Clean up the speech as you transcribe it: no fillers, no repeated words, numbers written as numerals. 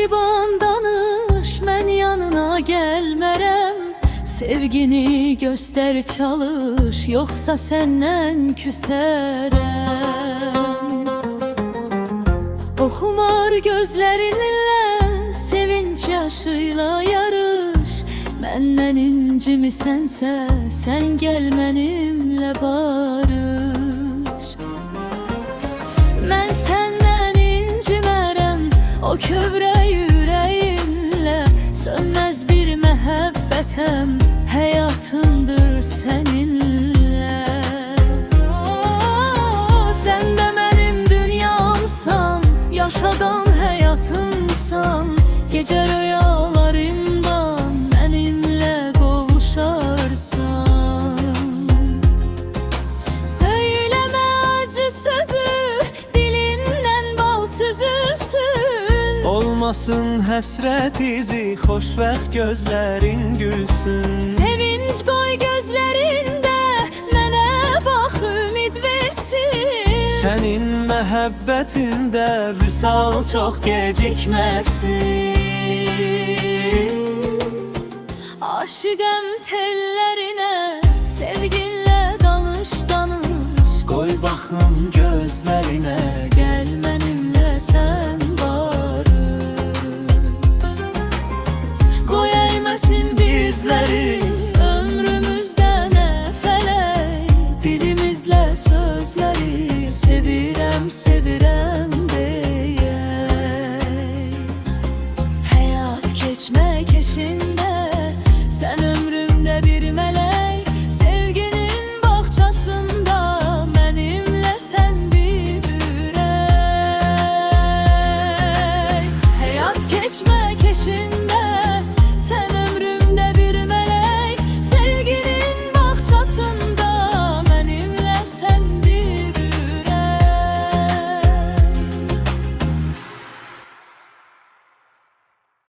Gariban danış, mən yanına gəlmərəm. Sevgini göster çalış, yoksa senden küsərəm. O xumar gözlərinlə sevinç yaşıyla yarış. Məndən incimisensə, sən gəl mənimlə barış. Mən səndən incimərəm, o kövrə yüreğimlə. Sönməz bir məhəbbətəm, həyatımdır səninlə. Sən də mənim dünyamsan, yaşadan həyatımsan. Gecə rüyalarımda mənimlə qovuşarsan. Söyləmə acı sözü, dilindən bal süzülsün. Olmasın həsrət izi, xoşbəxt gözlərin gülsün. Sevinç qoy gözlərində, mənə bax ümid versin. Sənin məhəbbətində vüsal çox gecikməsin. Aşıqəm tellərinə, sevginlə danış danış. Qoy baxım gözlərinə, Gəl mənimlə sən barış. Qoy əyməsin bizləri, ömrümüzdə nə fələk. Dilimizlə sözləri, sevirəm, sevirəm deyək. Həyat keçmək eşində, sən ömrümdə bir mələk. Sevginin bağçasında, mənimlə sən bir ürək. Həyat keçmək eşində,